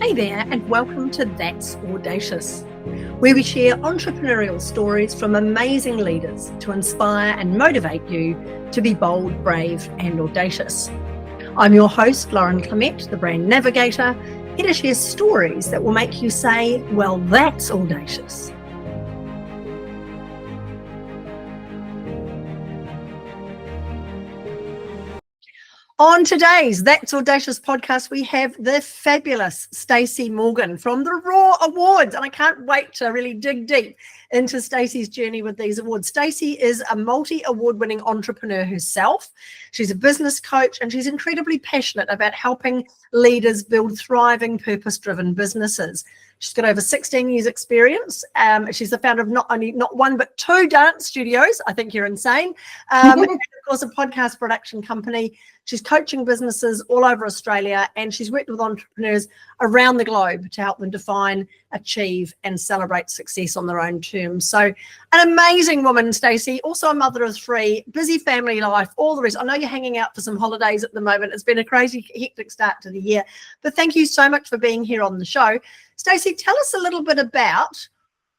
Hey there, and welcome to That's Audacious, where we share entrepreneurial stories from amazing leaders to inspire and motivate you to be bold, brave, and audacious. I'm your host, Lauren Clemett, the brand navigator, here to share stories that will make you say, well, that's audacious. On today's That's Audacious podcast, we have the fabulous Stacey Morgan from the Raw Awards. And I can't wait to really dig deep into Stacey's journey with these awards. Stacey is a multi-award winning entrepreneur herself. She's a business coach and she's incredibly passionate about helping leaders build thriving, purpose-driven businesses. She's got over 16 years experience. She's the founder of not one, but 2 dance studios. I think you're insane. And of course, a podcast production company. She's coaching businesses all over Australia, and she's worked with entrepreneurs around the globe to help them define, achieve, and celebrate success on their own terms. So an amazing woman, Stacey, also a mother of 3, busy family life, all the rest. I know you're hanging out for some holidays at the moment. It's been a crazy, hectic start to the year, but thank you so much for being here on the show. Stacey, tell us a little bit about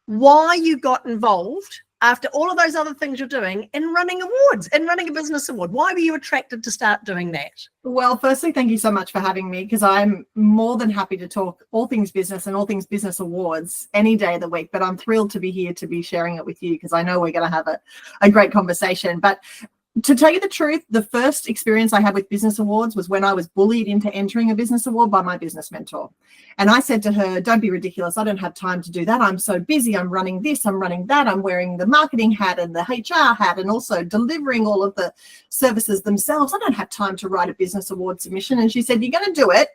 why you got involved after all of those other things you're doing in running awards and running a business award. Why were you attracted to start doing that? Well, firstly, thank you so much for having me, because I'm more than happy to talk all things business and all things business awards any day of the week. But I'm thrilled to be here to be sharing it with you, because I know we're going to have a great conversation. But to tell you the truth, the first experience I had with business awards was when I was bullied into entering a business award by my business mentor. And I said to her, don't be ridiculous. I don't have time to do that. I'm so busy. I'm running this, I'm running that. I'm wearing the marketing hat and the HR hat and also delivering all of the services themselves. I don't have time to write a business award submission. And she said, you're going to do it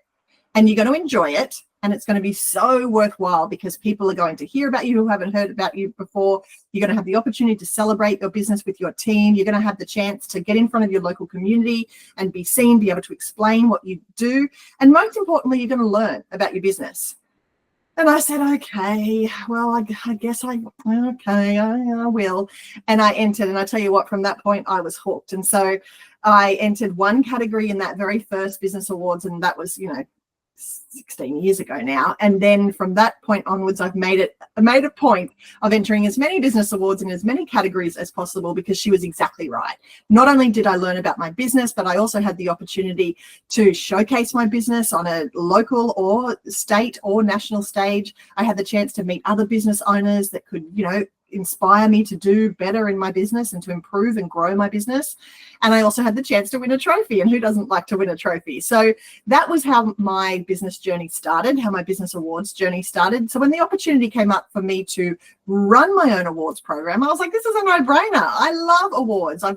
and you're going to enjoy it. And it's going to be so worthwhile, because people are going to hear about you who haven't heard about you before. You're going to have the opportunity to celebrate your business with your team. You're going to have the chance to get in front of your local community and be seen, be able to explain what you do. And most importantly, you're going to learn about your business. And I said, okay, well, I guess I will. And I entered, and I tell you what, from that point, I was hooked. And so I entered one category in that very first business awards, and that was, 16 years ago now. And then from that point onwards, I've made a point of entering as many business awards in as many categories as possible, because she was exactly right. Not only did I learn about my business, but I also had the opportunity to showcase my business on a local or state or national stage. I had the chance to meet other business owners that could, inspire me to do better in my business and to improve and grow my business. And I also had the chance to win a trophy, and who doesn't like to win a trophy? So that was how my business journey started, how my business awards journey started. So when the opportunity came up for me to run my own awards program, I was like, this is a no-brainer. I love awards. I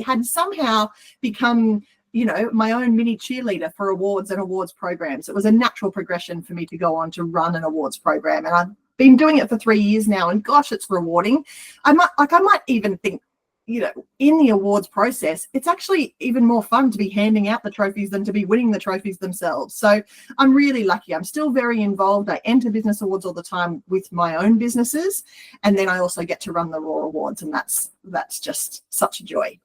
had somehow become my own mini cheerleader for awards and awards programs. It was a natural progression for me to go on to run an awards program. And I've been doing it for 3 years now, and gosh, it's rewarding. I might even think, in the awards process, it's actually even more fun to be handing out the trophies than to be winning the trophies themselves. So I'm really lucky. I'm still very involved. I enter business awards all the time with my own businesses. And then I also get to run the Raw Awards, and that's just such a joy.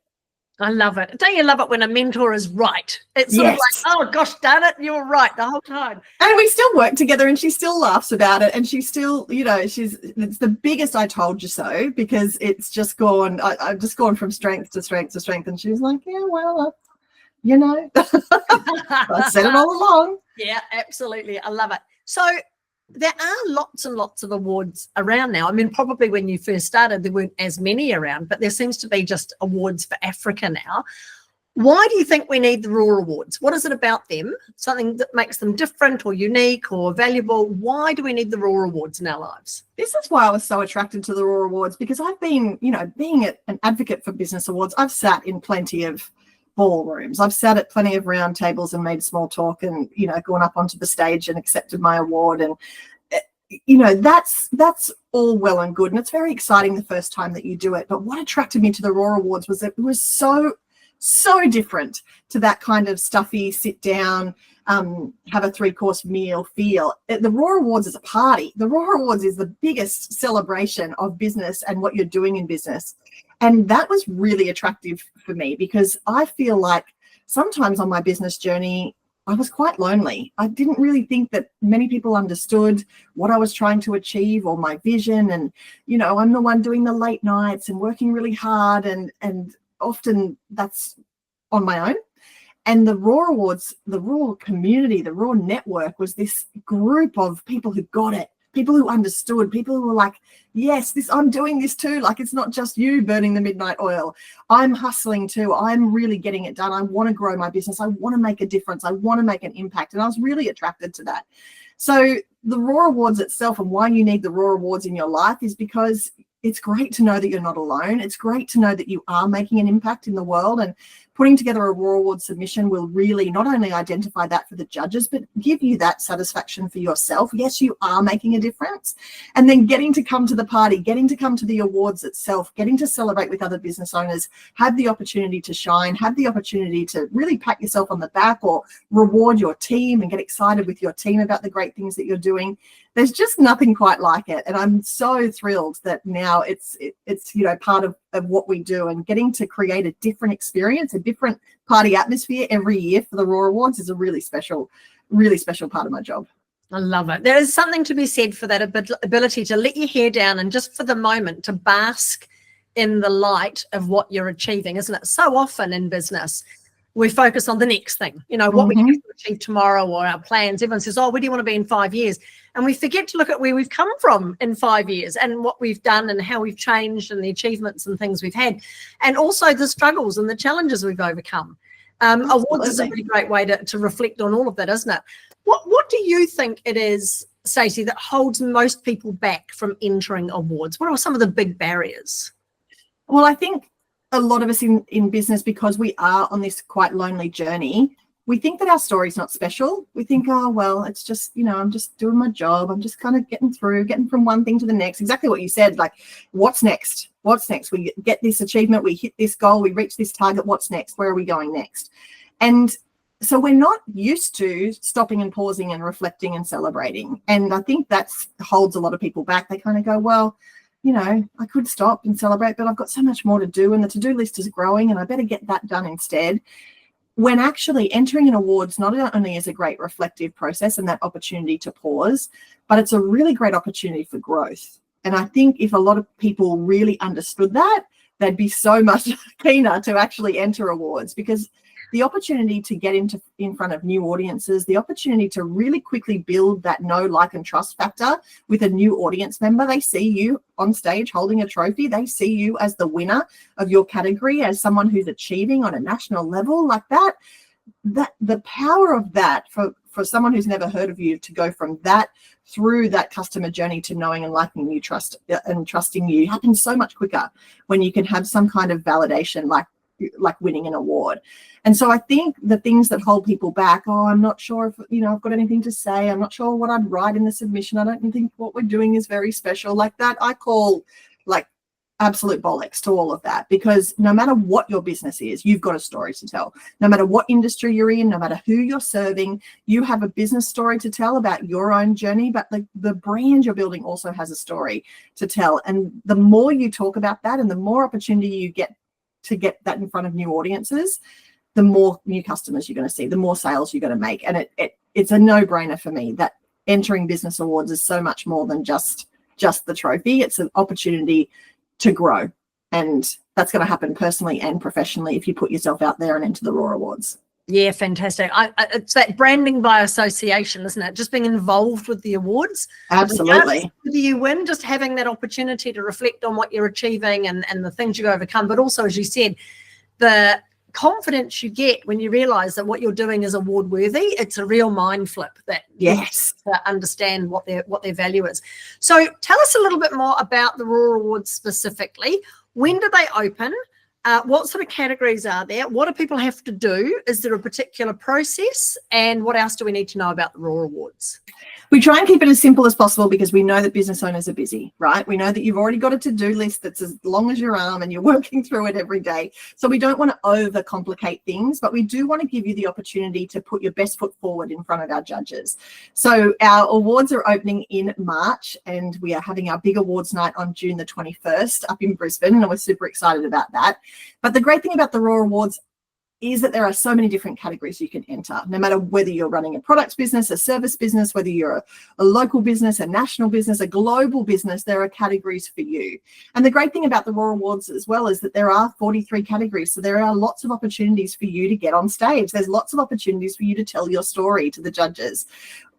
I love it. Don't you love it when a mentor is right? It's sort of like, oh, gosh, darn it, you're right the whole time. And we still work together, and she still laughs about it. And she's still, it's the biggest I told you so, because it's just gone, I've just gone from strength to strength to strength. And she's like, yeah, well, I said it all along. Yeah, absolutely. I love it. So there are lots and lots of awards around now. I mean, probably when you first started, there weren't as many around, but there seems to be just awards for Africa now. Why do you think we need the Raw Awards? What is it about them? Something that makes them different or unique or valuable? Why do we need the Raw Awards in our lives? This is why I was so attracted to the Raw Awards, because I've been, being an advocate for business awards, I've sat in plenty of ballrooms. I've sat at plenty of round tables and made small talk and, gone up onto the stage and accepted my award. And, that's all well and good. And it's very exciting the first time that you do it. But what attracted me to the Raw Awards was that it was so different to that kind of stuffy, sit down, have a 3-course meal feel. The Raw Awards is a party. The Raw Awards is the biggest celebration of business and what you're doing in business. And that was really attractive for me, because I feel like sometimes on my business journey, I was quite lonely. I didn't really think that many people understood what I was trying to achieve or my vision. And, you know, I'm the one doing the late nights and working really hard, and often that's on my own. And the Raw Awards, the Raw community, the Raw network was this group of people who got it, people who understood, people who were like, yes, I'm doing this too. Like, it's not just you burning the midnight oil. I'm hustling too. I'm really getting it done. I want to grow my business. I want to make a difference. I want to make an impact. And I was really attracted to that. So the Raw Awards itself, and why you need the Raw Awards in your life, is because it's great to know that you're not alone. It's great to know that you are making an impact in the world, and putting together a Raw Award submission will really not only identify that for the judges, but give you that satisfaction for yourself. Yes, you are making a difference. And then getting to come to the party, getting to come to the awards itself, getting to celebrate with other business owners, have the opportunity to shine, have the opportunity to really pat yourself on the back or reward your team and get excited with your team about the great things that you're doing. There's just nothing quite like it. And I'm so thrilled that now it's you know, part of what we do, and getting to create a different experience, a different party atmosphere every year for the Raw Awards is a really special part of my job. I love it. There is something to be said for that ability to let your hair down and just for the moment to bask in the light of what you're achieving, isn't it? So often in business, we focus on the next thing, you know, what we have to achieve tomorrow or our plans. Everyone says, oh, where do you want to be in 5 years? And we forget to look at where we've come from in 5 years and what we've done and how we've changed and the achievements and things we've had, and also the struggles and the challenges we've overcome. Awards is a really great way to reflect on all of that, isn't it? What do you think it is, Stacey, that holds most people back from entering awards? What are some of the big barriers? Well, I think a lot of us in business, because we are on this quite lonely journey, we think that our story's not special. We think, oh, well, it's just, you know, I'm just doing my job. I'm just kind of getting from one thing to the next. Exactly what you said, like, what's next? What's next? We get this achievement, we hit this goal, we reach this target. What's next? Where are we going next? And so we're not used to stopping and pausing and reflecting and celebrating. And I think that holds a lot of people back. They kind of go, well, you know, I could stop and celebrate, but I've got so much more to do, and the to-do list is growing, and I better get that done instead. When actually entering an awards not only is a great reflective process and that opportunity to pause, but it's a really great opportunity for growth. And I think if a lot of people really understood that, they'd be so much keener to actually enter awards, because the opportunity to get in front of new audiences, the opportunity to really quickly build that know, like, and trust factor with a new audience member. They see you on stage holding a trophy. They see you as the winner of your category, as someone who's achieving on a national level like that. That the power of that for someone who's never heard of you to go from that through that customer journey to knowing and liking you, trusting you happens so much quicker when you can have some kind of validation like winning an award. And so I think the things that hold people back, oh, I'm not sure if, you know, I've got anything to say. I'm not sure what I'd write in the submission. I don't think what we're doing is very special. Like that, I call like absolute bollocks to all of that, because no matter what your business is, you've got a story to tell. No matter what industry you're in, no matter who you're serving, you have a business story to tell about your own journey, but the brand you're building also has a story to tell. And the more you talk about that and the more opportunity you get to get that in front of new audiences, the more new customers you're going to see, the more sales you're going to make. And it's a no-brainer for me that entering business awards is so much more than just the trophy. It's an opportunity to grow. And that's going to happen personally and professionally if you put yourself out there and enter the Raw Awards. Yeah, fantastic. It's that branding by association, isn't it? Just being involved with the awards. Absolutely. Whether you win, just having that opportunity to reflect on what you're achieving and the things you overcome. But also, as you said, the confidence you get when you realize that what you're doing is award worthy. It's a real mind flip that yes, to understand what their value is. So tell us a little bit more about the Raw Awards specifically. When do they open? What sort of categories are there? What do people have to do? Is there a particular process? And what else do we need to know about the Raw Awards? We try and keep it as simple as possible because we know that business owners are busy, right? We know that you've already got a to-do list that's as long as your arm and you're working through it every day. So we don't want to overcomplicate things, but we do want to give you the opportunity to put your best foot forward in front of our judges. So our awards are opening in March, and we are having our big awards night on June the 21st up in Brisbane, and we're super excited about that. But the great thing about the Raw Awards is that there are so many different categories you can enter, no matter whether you're running a product business, a service business, whether you're a local business, a national business, a global business, there are categories for you. And the great thing about the Raw Awards as well is that there are 43 categories. So there are lots of opportunities for you to get on stage. There's lots of opportunities for you to tell your story to the judges.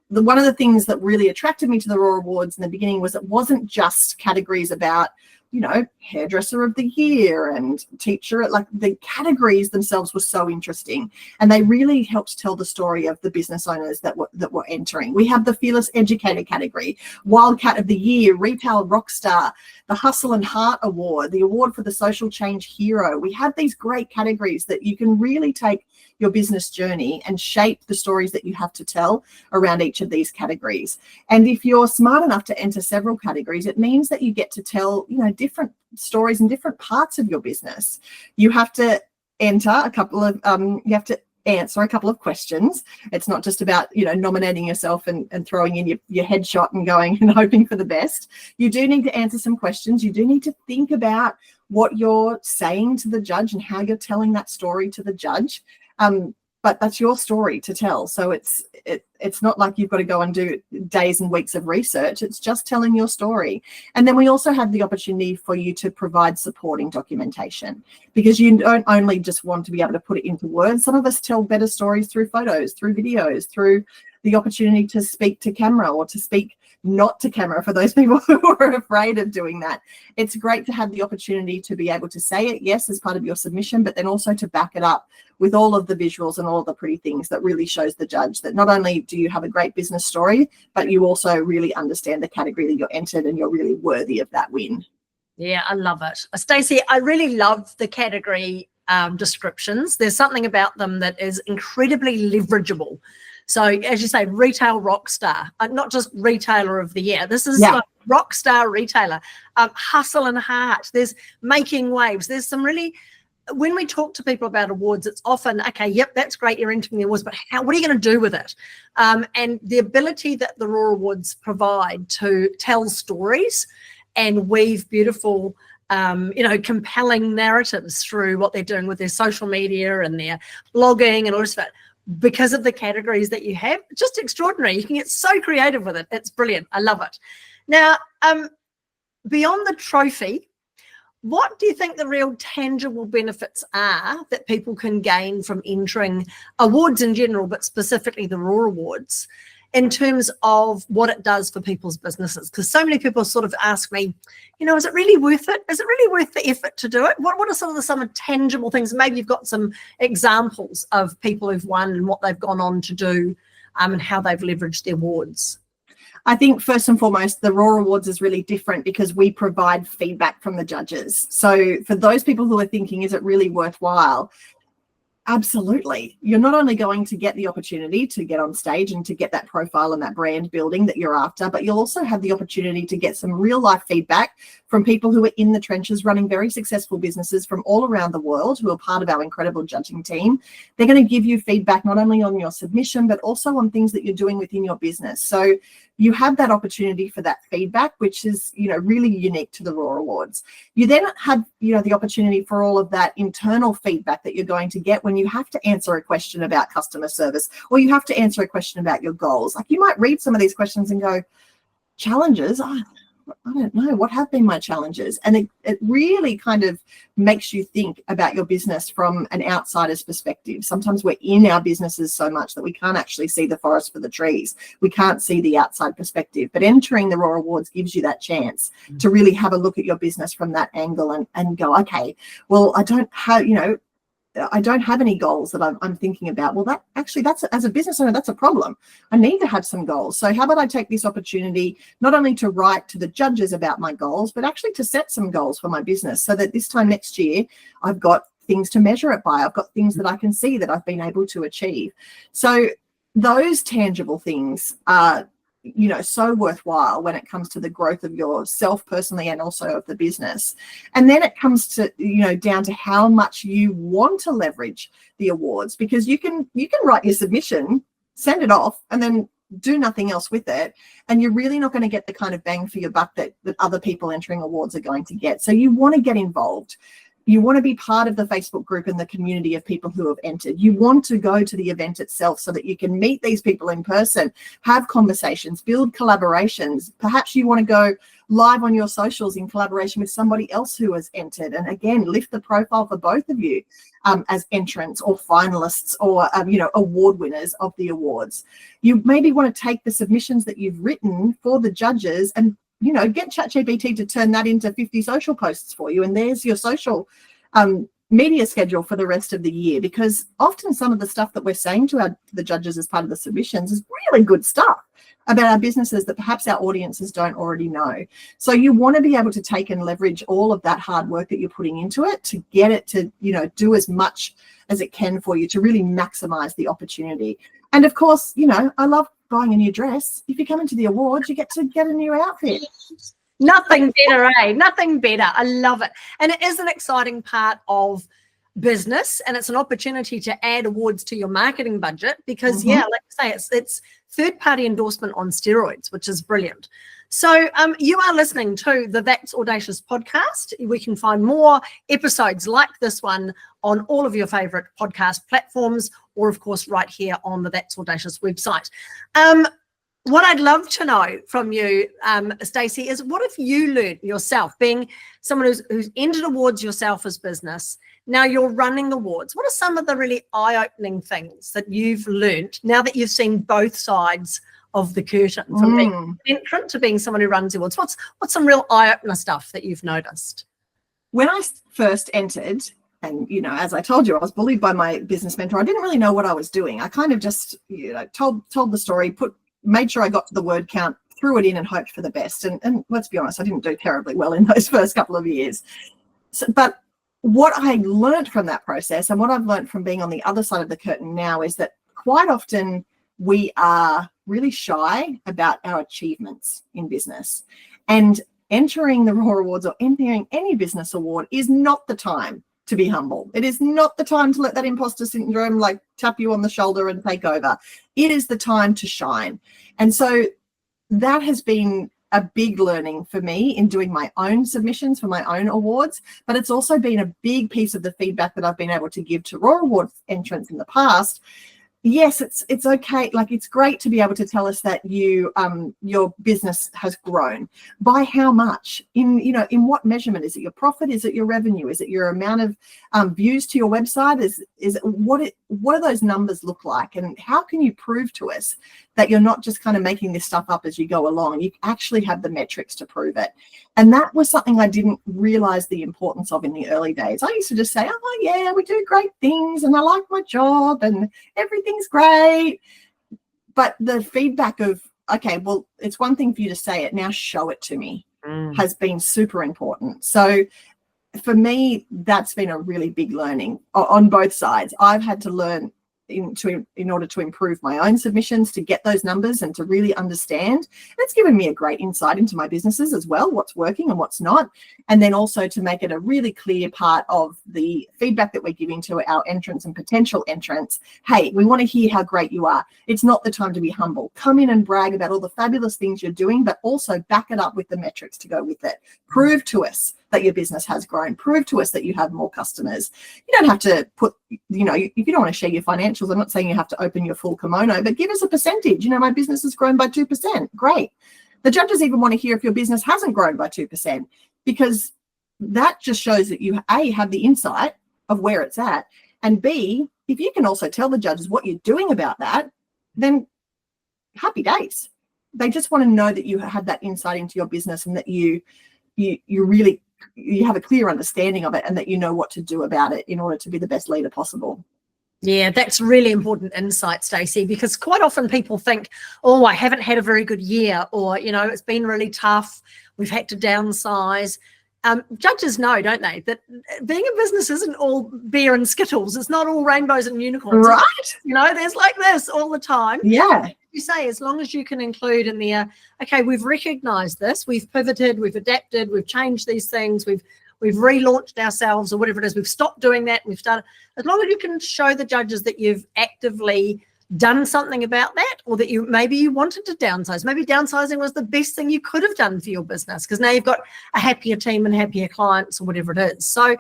One of the things that really attracted me to the Raw Awards in the beginning was it wasn't just categories about, you know, hairdresser of the year and teacher. Like, the categories themselves were so interesting, and they really helped tell the story of the business owners that were entering. We have the Fearless Educator category, Wildcat of the Year, Retail Rockstar, the Hustle and Heart Award, the Award for the Social Change Hero. We have these great categories that you can really take your business journey and shape the stories that you have to tell around each of these categories. And if you're smart enough to enter several categories, it means that you get to tell, you know, different stories in different parts of your business. You have to enter a couple of, you have to answer a couple of questions. It's not just about, you know, nominating yourself and throwing in your headshot and going and hoping for the best. You do need to answer some questions. You do need to think about what you're saying to the judge and how you're telling that story to the judge. But that's your story to tell. So it's not like you've got to go and do days and weeks of research. It's just telling your story. And then we also have the opportunity for you to provide supporting documentation, because you don't only just want to be able to put it into words. Some of us tell better stories through photos, through videos, through the opportunity to speak to camera or to speak not to camera for those people who are afraid of doing that. It's great to have the opportunity to be able to say it, yes, as part of your submission, but then also to back it up with all of the visuals and all the pretty things that really shows the judge that not only do you have a great business story, but you also really understand the category that you're entered and you're really worthy of that win. Yeah, I love it. Stacey, I really love the category descriptions. There's something about them that is incredibly leverageable. So as you say, retail rock star, not just retailer of the year. This is like rock star retailer, hustle and heart. There's making waves. There's some really, when we talk to people about awards, it's often, okay, yep, that's great, you're entering the awards, but what are you going to do with it? And the ability that the Raw Awards provide to tell stories and weave beautiful, compelling narratives through what they're doing with their social media and their blogging and all this stuff. Because of the categories that you have, just extraordinary. You can get so creative with it. It's brilliant. I love it. Now, beyond the trophy, what do you think the real tangible benefits are that people can gain from entering awards in general, but specifically the Raw Awards, in terms of what it does for people's businesses? Because so many people sort of ask me, is it really worth it? Is it really worth the effort to do it? What are some tangible things? Maybe you've got some examples of people who've won and what they've gone on to do and how they've leveraged their awards. I think first and foremost, the Raw Awards is really different because we provide feedback from the judges. So for those people who are thinking, is it really worthwhile? Absolutely. You're not only going to get the opportunity to get on stage and to get that profile and that brand building that you're after, but you'll also have the opportunity to get some real life feedback from people who are in the trenches running very successful businesses from all around the world who are part of our incredible judging team. They're going to give you feedback not only on your submission, but also on things that you're doing within your business. So you have that opportunity for that feedback, which is, really unique to the Raw Awards. You then have, the opportunity for all of that internal feedback that you're going to get when you have to answer a question about customer service, or you have to answer a question about your goals. Like, you might read some of these questions and go, challenges? I don't know, what have been my challenges? And it really kind of makes you think about your business from an outsider's perspective. Sometimes we're in our businesses so much that we can't actually see the forest for the trees. We can't see the outside perspective. But entering the Raw Awards gives you that chance to really have a look at your business from that angle and go, okay, well, I don't have any goals that I'm thinking about. Well, that's as a business owner, that's a problem. I need to have some goals. So how about I take this opportunity not only to write to the judges about my goals, but actually to set some goals for my business so that this time next year, I've got things to measure it by. I've got things that I can see that I've been able to achieve. So those tangible things are so worthwhile when it comes to the growth of yourself personally and also of the business. And then it comes to, down to how much you want to leverage the awards, because you can write your submission, send it off, and then do nothing else with it. And you're really not going to get the kind of bang for your buck that other people entering awards are going to get. So you want to get involved. You want to be part of the Facebook group and the community of people who have entered. You want to go to the event itself so that you can meet these people in person, have conversations, build collaborations. Perhaps you want to go live on your socials in collaboration with somebody else who has entered. And again, lift the profile for both of you as entrants or finalists or, award winners of the awards. You maybe want to take the submissions that you've written for the judges and get ChatGPT to turn that into 50 social posts for you. And there's your social media schedule for the rest of the year, because often some of the stuff that we're saying to the judges as part of the submissions is really good stuff about our businesses that perhaps our audiences don't already know. So you want to be able to take and leverage all of that hard work that you're putting into it to get it to, do as much as it can for you to really maximize the opportunity. And of course, I love buying a new dress. If you come into the awards, you get to get a new outfit. Nothing better, Nothing better. I love it. And it is an exciting part of business, and it's an opportunity to add awards to your marketing budget because, like I say, it's third-party endorsement on steroids, which is brilliant. So you are listening to the That's Audacious podcast. We can find more episodes like this one on all of your favorite podcast platforms, or of course right here on the That's Audacious website. What I'd love to know from you, Stacey, is what have you learned yourself, being someone who's entered awards yourself as business? Now you're running awards. What are some of the really eye-opening things that you've learned now that you've seen both sides of the curtain, from being an entrant to being someone who runs awards? What's some real eye-opener stuff that you've noticed? When I first entered, and, as I told you, I was bullied by my business mentor. I didn't really know what I was doing. I kind of just, told the story, made sure I got the word count, threw it in and hoped for the best. And let's be honest, I didn't do terribly well in those first couple of years. But what I learned from that process, and what I've learned from being on the other side of the curtain now, is that quite often we are really shy about our achievements in business. And entering the Raw Awards or entering any business award is not the time to be humble. It is not the time to let that imposter syndrome tap you on the shoulder and take over. It is the time to shine. And so that has been a big learning for me in doing my own submissions for my own awards, but it's also been a big piece of the feedback that I've been able to give to Raw Awards entrants in the past. Yes, it's okay. It's great to be able to tell us that your business has grown. By how much? In what measurement? Is it your profit? Is it your revenue? Is it your amount of views to your website? Is what do those numbers look like? And how can you prove to us that you're not just kind of making this stuff up as you go along? You actually have the metrics to prove it. And that was something I didn't realize the importance of in the early days. I used to just say, oh yeah, we do great things and I like my job and everything's great. But the feedback of, okay, well, it's one thing for you to say it, now show it to me, has been super important. So for me, that's been a really big learning on both sides. I've had to learn in order to improve my own submissions, to get those numbers and to really understand. And it's given me a great insight into my businesses as well, what's working and what's not. And then also to make it a really clear part of the feedback that we're giving to our entrants and potential entrants. Hey, we want to hear how great you are. It's not the time to be humble. Come in and brag about all the fabulous things you're doing, but also back it up with the metrics to go with it. Prove to us that your business has grown. Prove to us that you have more customers. You don't have to put, if you don't want to share your financials, I'm not saying you have to open your full kimono, but give us a percentage. My business has grown by 2%. Great. The judges even want to hear if your business hasn't grown by 2%, because that just shows that you, A, have the insight of where it's at, and B, if you can also tell the judges what you're doing about that, then happy days. They just want to know that you had that insight into your business and that you really have a clear understanding of it and that you know what to do about it in order to be the best leader possible. Yeah, that's really important insight, Stacey, because quite often people think, oh, I haven't had a very good year, or, it's been really tough. We've had to downsize. Judges know, don't they, that being a business isn't all beer and skittles. It's not all rainbows and unicorns. Right. There's like this all the time. Yeah. You say, as long as you can include in there, okay, we've recognized this, we've pivoted, we've adapted, we've changed these things, we've relaunched ourselves or whatever it is, we've stopped doing that, we've started. As long as you can show the judges that you've actively done something about that, or that maybe you wanted to downsize. Maybe downsizing was the best thing you could have done for your business, because now you've got a happier team and happier clients or whatever it is. So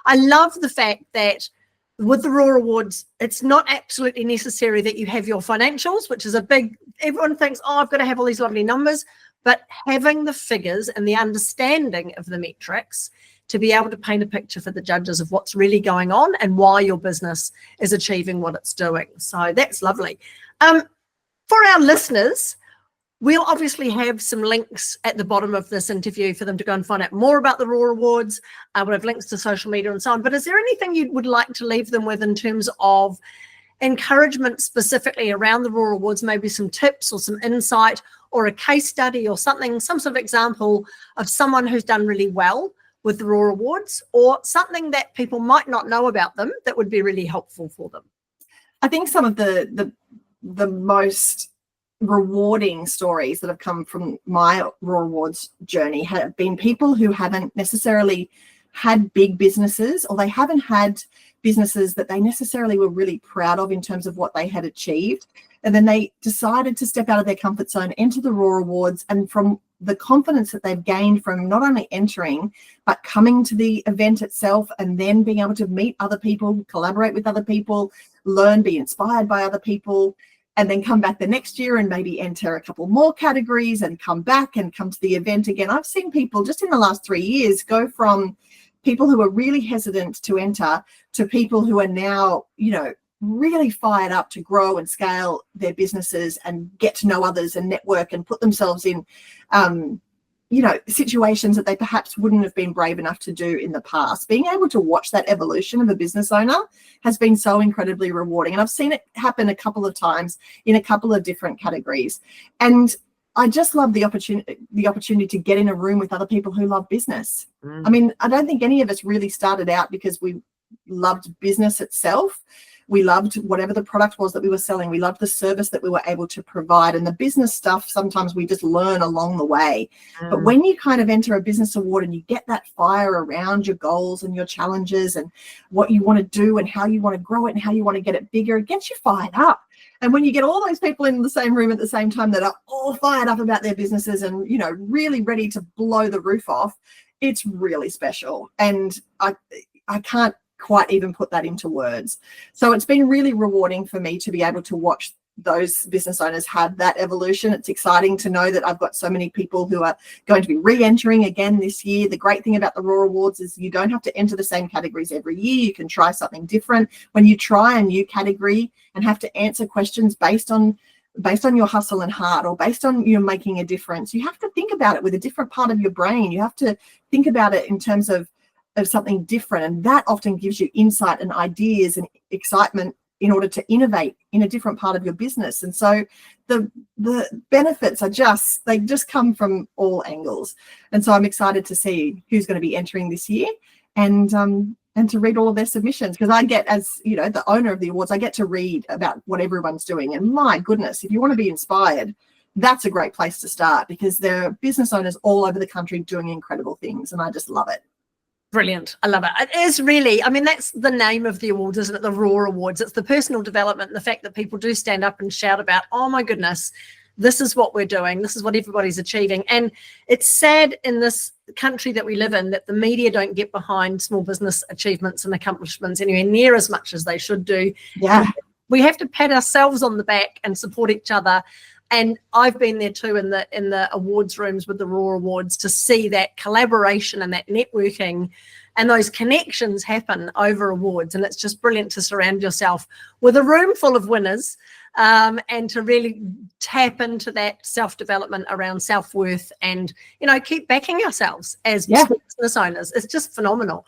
I love the fact that with the Raw Awards, it's not absolutely necessary that you have your financials, which is a big, everyone thinks, oh, I've got to have all these lovely numbers, but having the figures and the understanding of the metrics to be able to paint a picture for the judges of what's really going on and why your business is achieving what it's doing. So that's lovely. For our listeners, we'll obviously have some links at the bottom of this interview for them to go and find out more about the Raw Awards. We'll have links to social media and so on. But is there anything you would like to leave them with in terms of encouragement specifically around the Raw Awards, maybe some tips or some insight or a case study or something, some sort of example of someone who's done really well with the Raw Awards, or something that people might not know about them that would be really helpful for them? I think some of the most rewarding stories that have come from my Raw Awards journey have been people who haven't necessarily had big businesses, or they haven't had businesses that they necessarily were really proud of in terms of what they had achieved. And then they decided to step out of their comfort zone, enter the Raw Awards, and from the confidence that they've gained from not only entering, but coming to the event itself and then being able to meet other people, collaborate with other people, learn, be inspired by other people, and then come back the next year and maybe enter a couple more categories and come back and come to the event again. I've seen people just in the last 3 years go from people who are really hesitant to enter to people who are now, really fired up to grow and scale their businesses and get to know others and network and put themselves in, situations that they perhaps wouldn't have been brave enough to do in the past. Being able to watch that evolution of a business owner has been so incredibly rewarding. And I've seen it happen a couple of times in a couple of different categories. And I just love the opportunity to get in a room with other people who love business. I mean, I don't think any of us really started out because we loved business itself. We loved whatever the product was that we were selling. We loved the service that we were able to provide. And the business stuff, sometimes we just learn along the way. But when you kind of enter a business award and you get that fire around your goals and your challenges and what you want to do and how you want to grow it and how you want to get it bigger, it gets you fired up. And when you get all those people in the same room at the same time that are all fired up about their businesses and, really ready to blow the roof off, it's really special. And I can't quite even put that into words. So it's been really rewarding for me to be able to watch those business owners have that evolution. It's exciting to know that I've got so many people who are going to be re-entering again this year. The great thing about the Raw Awards is you don't have to enter the same categories every year. You can try something different. When you try a new category and have to answer questions based on your hustle and heart, or based on you making a difference, you have to think about it with a different part of your brain. You have to think about it in terms of something different, and that often gives you insight and ideas and excitement in order to innovate in a different part of your business. And so the benefits are just come from all angles. And so I'm excited to see who's going to be entering this year and to read all of their submissions, because I get, as the owner of the awards, I get to read about what everyone's doing. And my goodness, if you want to be inspired, that's a great place to start, because there are business owners all over the country doing incredible things, and I just love it. Brilliant. I love it. It is really, that's the name of the awards, isn't it? The Raw Awards. It's the personal development and the fact that people do stand up and shout about, oh my goodness, this is what we're doing. This is what everybody's achieving. And it's sad in this country that we live in that the media don't get behind small business achievements and accomplishments anywhere near as much as they should do. Yeah. We have to pat ourselves on the back and support each other. And I've been there too in the awards rooms with the Raw Awards to see that collaboration and that networking and those connections happen over awards. And it's just brilliant to surround yourself with a room full of winners, and to really tap into that self-development around self-worth and, keep backing ourselves as business owners. It's just phenomenal.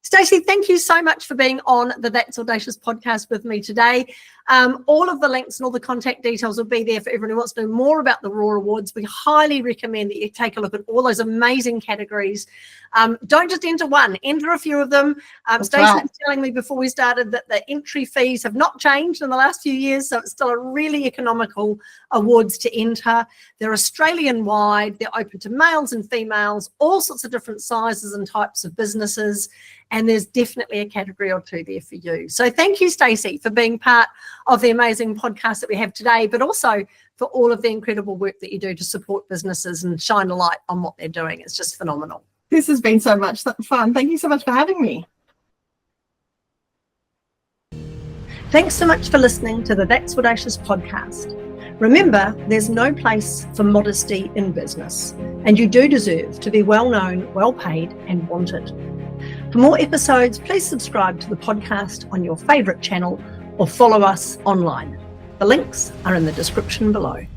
Stacey, thank you so much for being on the That's Audacious podcast with me today. All of the links and all the contact details will be there for everyone who wants to know more about the Raw Awards. We highly recommend that you take a look at all those amazing categories. Don't just enter one, enter a few of them. Stacey was telling me before we started that the entry fees have not changed in the last few years, so it's still a really economical awards to enter. They're Australian-wide. They're open to males and females, all sorts of different sizes and types of businesses. And there's definitely a category or two there for you. So thank you, Stacey, for being part of the amazing podcast that we have today, but also for all of the incredible work that you do to support businesses and shine a light on what they're doing. It's just phenomenal. This has been so much fun. Thank you so much for having me. Thanks so much for listening to the That's Audacious podcast. Remember, there's no place for modesty in business, and you do deserve to be well known, well paid, and wanted. For more episodes, please subscribe to the podcast on your favourite channel or follow us online. The links are in the description below.